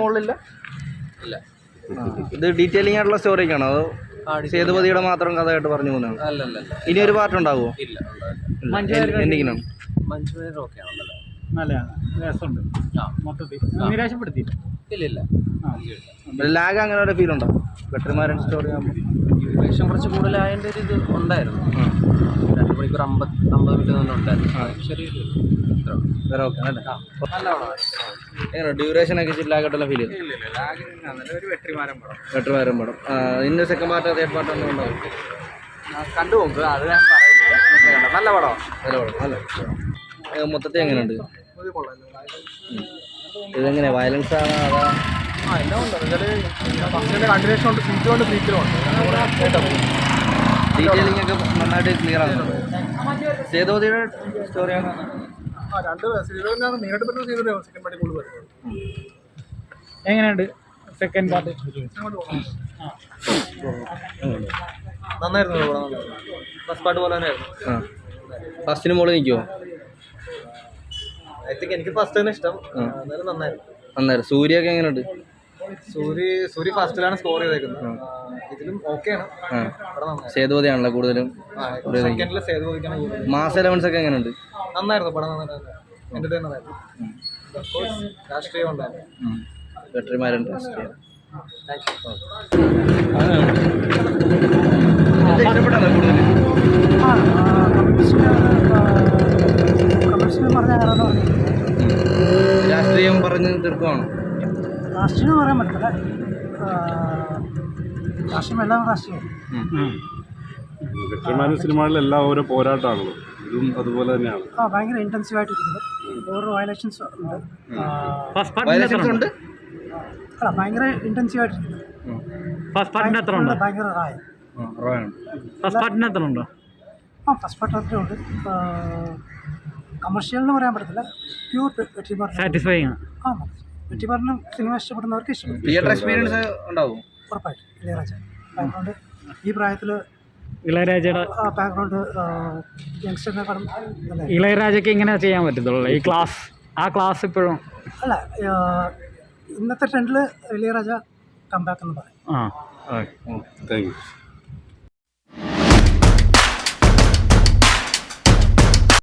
മുകളിലില്ല ഇല്ല. ഇത് ഡീറ്റെയിലിംഗ് ആയിട്ടുള്ള സ്റ്റോറിയൊക്കെയാണോ അതോ സേതുപതിയുടെ മാത്രം കഥയായിട്ട് പറഞ്ഞു പോകുന്നതാണ്? അല്ലല്ല. ഇനി ഒരു പാർട്ട് ഉണ്ടാവുമോ? ഇല്ല. എന്തെങ്കിലും നിരാശപ്പെടുത്തിയില്ല. ഇല്ല. ലാഗ് അങ്ങനെ ഒരു ഫീൽ ഉണ്ടോ? വെട്ടറിമാരൻ സ്റ്റോറി ഏകദേശം കുറച്ച് കൂടുതലായതിൻ്റെ ഒരു ഇത് ഉണ്ടായിരുന്നു. 2 മണിക്കൂർ 50 മിനിറ്റ് തന്നെ ഉണ്ടായിരുന്നു. ശരി വേറെ ഓക്കെ അല്ലേ? എങ്ങനെ ഡ്യൂറേഷനൊക്കെ ലാഗായിട്ടുള്ള ഫീൽ ചെയ്തു? വെട്ടറിമാരൻ പടം. ഇന്ന് സെക്കൻഡ് പാർട്ട് തേർഡ് പാർട്ട് ഒന്നും ഉണ്ടാവും കണ്ടു പോകുന്നത് അത് ഞാൻ പറയുന്നില്ല. നല്ല പടം അല്ല. മൊത്തത്തിൽ എങ്ങനെയുണ്ട്? ഇതെങ്ങനെ വയലൻസ് ആണ് അതാ? എല്ലാം ഉണ്ട്. ഫസ്റ്റിൻ്റെ കണ്ടിന്യൂഷൻ ഉണ്ട്, സീറ്റുണ്ട്, സീറ്റിലുണ്ട്. ഡീറ്റെയിലിംഗ് ഒക്കെ നന്നായിട്ട് ക്ലിയർ ആകുന്നുണ്ട്. സേതുപതിയുടെ സ്റ്റോറിയാണ്. എങ്ങനെയുണ്ട് സെക്കൻഡ് പാർട്ട്? നന്നായിരുന്നു. ഫസ്റ്റ് പാർട്ട് പോലെ തന്നെയായിരുന്നു. ഫസ്റ്റിന് മുകളിൽ നിൽക്കുമോ? ഐ തിങ്ക് എനിക്ക് ഫസ്റ്റ് തന്നെ ഇഷ്ടം. എന്നാലും നന്നായിരുന്നു. സൂര്യൊക്കെ എങ്ങനെയുണ്ട്? സൂര്യ ഫസ്റ്റിലാണ് സ്കോർ ചെയ്തേക്കുന്നത്. ഇതിലും ഓക്കെയാണ്. സേതുപതിയാണല്ലോ കൂടുതലും. സെക്കൻഡിലെ സേതുപതിക്കാണ് കൂടുതൽ. മാസ് എലവൻസ് ഒക്കെ എങ്ങനെയുണ്ട്? നന്നായിരുന്നു. പടം നന്നായിരുന്നു. എന്റർടൈനർ ആയിരുന്നു. രാഷ്ട്രീയം ഉണ്ടായിരുന്നു. വെട്ടറിമാരൻ രാഷ്ട്രീയം പറഞ്ഞ് തീർക്കുവാണോ? രാഷ്ട്രീയം പറയാൻ പറ്റില്ല. രാഷ്ട്രീയം എല്ലാം രാഷ്ട്രീയം. വെട്ടറിമാരൻ സിനിമകളിലെല്ലാം ഓരോ പോരാട്ടമാണല്ലോ. ഇതും അതുപോലെ തന്നെയാണ്. ഭയങ്കര ഇൻറ്റൻസീവായിട്ടിരിക്കുന്നത്. ഓരോ വയലേഷൻസ് ഉണ്ട്. ഉണ്ട്. അല്ല ഭയങ്കര ഇൻറ്റൻസീവായിട്ടിരിക്കുന്നത്. ഭയങ്കര റായ. ഫസ്റ്റ് പാർട്ട് അത്രയും ഉണ്ട്. കമേഴ്ഷ്യൽ എന്ന് പറയാൻ പറ്റത്തില്ല. Pure Vettimar satisfying. വെട്ടിമാറിനും സിനിമ ഇഷ്ടപ്പെടുന്നവർക്ക് ഇഷ്ടപ്പെടും. തിയേറ്റർ എക്സ്പീരിയൻസ് ഉണ്ടാവും ഉറപ്പായിട്ടും. ഇളയരാജ ബാക്ക്ഗ്രൗണ്ട് ഈ പ്രായത്തിൽ ഇളയരാജയുടെ ബാക്ക്ഗ്രൗണ്ട് യങ്സ്റ്ററിനെക്കാളും ഇളയരാജയ്ക്ക് ഇങ്ങനെ ചെയ്യാൻ പറ്റത്തുള്ളൂ. ഈ ക്ലാസ് ആ ക്ലാസ് ഇപ്പോഴും അല്ല. ഇന്നത്തെ ട്രെൻഡിൽ ഇളയരാജ കംബാക്ക് എന്ന് പറയും. ആ. Thank you.